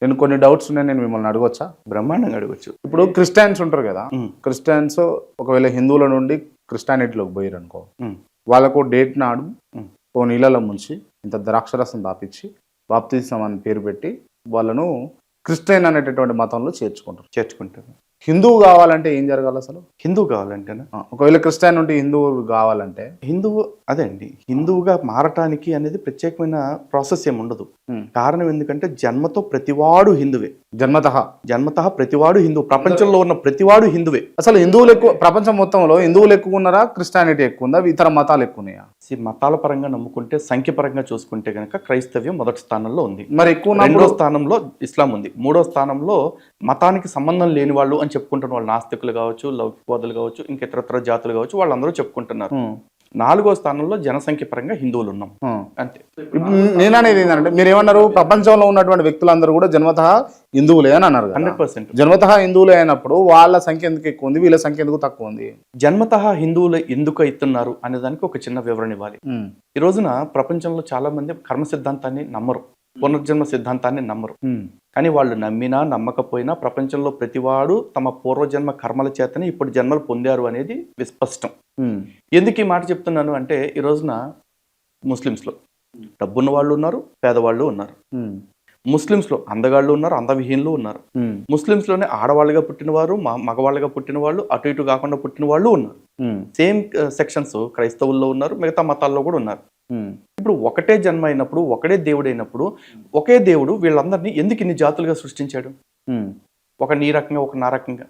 నేను కొన్ని డౌట్స్ ఉన్నాయి, నేను మిమ్మల్ని అడగొచ్చా? బ్రహ్మాండంగా అడగొచ్చు. ఇప్పుడు క్రిస్టియన్స్ ఉంటారు కదా, హ్మ్. క్రిస్టియన్స్ ఒకవేళ హిందువుల నుండి క్రిస్టియానిటీలోకి పోయారు అనుకో, హ్మ్. వాళ్ళకు డేట్ నాడు హ్మ్. ఓ నీళ్ళలో ముంచి ఇంత ద్రాక్షరసం దాపిచ్చి బాప్తిసం అని పేరు పెట్టి వాళ్ళను క్రిస్టియన్ అనేటటువంటి మతంలో చేర్చుకుంటారు. చేర్చుకుంటాను. హిందువు కావాలంటే ఏం జరగాలి అసలు? హిందువు కావాలంటేనా? ఒకవేళ క్రిస్టియన్ నుండి హిందువు కావాలంటే హిందువు అదే అండి. హిందువుగా మారటానికి అనేది ప్రత్యేకమైన ప్రాసెస్ ఏమి ఉండదు. కారణం ఎందుకంటే జన్మతో ప్రతివాడు హిందువే. జన్మతః ప్రతివాడు హిందువు. ప్రపంచంలో ఉన్న ప్రతివాడు హిందువే. అసలు హిందువులు ఎక్కువ, ప్రపంచం మొత్తంలో హిందువులు ఎక్కువ ఉన్నారా, క్రిస్టియానిటీ ఎక్కువ ఉందా, ఇతర మతాలు ఎక్కువ ఉన్నాయా? మతాల పరంగా నమ్ముకుంటే, సంఖ్య పరంగా చూసుకుంటే కనుక క్రైస్తవ్యం మొదటి స్థానంలో ఉంది. మరి ఎక్కువ రెండో స్థానంలో ఇస్లాం ఉంది. మూడో స్థానంలో మతానికి సంబంధం లేని వాళ్ళు అని చెప్పుకుంటున్న వాళ్ళు, నాస్తికులు కావచ్చు, లౌకికవాదులు కావచ్చు, ఇంకా ఇతరత్ర జాతులు కావచ్చు, వాళ్ళందరూ చెప్పుకుంటున్నారు. నాలుగో స్థానంలో జనసంఖ్య పరంగా హిందువులు ఉన్నాం, అంతే. నేననేది ఏంటంటే, మీరు ఏమన్నారు, ప్రపంచంలో ఉన్నటువంటి వ్యక్తులందరూ కూడా జన్మతః హిందువులే అని అన్నారు. 100% జన్మతః హిందువులే అయినప్పుడు వాళ్ళ సంఖ్య ఎందుకు ఎక్కువ ఉంది, వీళ్ళ సంఖ్య ఎందుకు తక్కువ ఉంది? జన్మతః హిందువులు ఎందుకు అవుతున్నారు అనే దానికి ఒక చిన్న వివరణ ఇవ్వాలి. ఈ రోజున ప్రపంచంలో చాలా మంది కర్మ సిద్ధాంతాన్ని నమ్మరు, పునర్జన్మ సిద్ధాంతాన్ని నమ్మరు. కానీ వాళ్ళు నమ్మినా నమ్మకపోయినా ప్రపంచంలో ప్రతివాడు తమ పూర్వజన్మ కర్మల చేతనే ఇప్పుడు జన్మలు పొందారు అనేది విస్పష్టం. ఎందుకు ఈ మాట చెప్తున్నాను అంటే, ఈ రోజున ముస్లిమ్స్లో డబ్బున్న వాళ్ళు ఉన్నారు, పేదవాళ్ళు ఉన్నారు. ముస్లిమ్స్లో అందగాళ్ళు ఉన్నారు, అందవిహీనులు ఉన్నారు. ముస్లిమ్స్లోనే ఆడవాళ్ళుగా పుట్టిన వారు, మగవాళ్ళుగా పుట్టిన వాళ్ళు, అటు ఇటు కాకుండా పుట్టిన వాళ్ళు ఉన్నారు. సేమ్ సెక్షన్స్ క్రైస్తవుల్లో ఉన్నారు, మిగతా మతాల్లో కూడా ఉన్నారు. ఇప్పుడు ఒకటే జన్మ అయినప్పుడు, ఒకటే దేవుడు అయినప్పుడు, ఒకే దేవుడు వీళ్ళందరినీ ఎందుకు ఇన్ని జాతులుగా సృష్టించాడు? ఒక నీ రకంగా, ఒక నా రకంగా.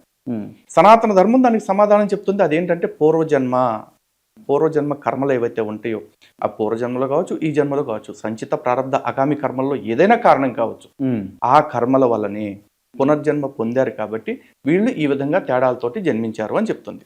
సనాతన ధర్మం దానికి సమాధానం చెప్తుంది. అదేంటంటే పూర్వజన్మ కర్మలు ఏవైతే ఉంటాయో, ఆ పూర్వజన్మలో కావచ్చు, ఈ జన్మలో కావచ్చు, సంచిత ప్రారంధ అగామి కర్మల్లో ఏదైనా కారణం కావచ్చు, ఆ కర్మల వల్లనే పునర్జన్మ పొందారు కాబట్టి వీళ్ళు ఈ విధంగా తేడాలతోటి జన్మించారు అని చెప్తుంది.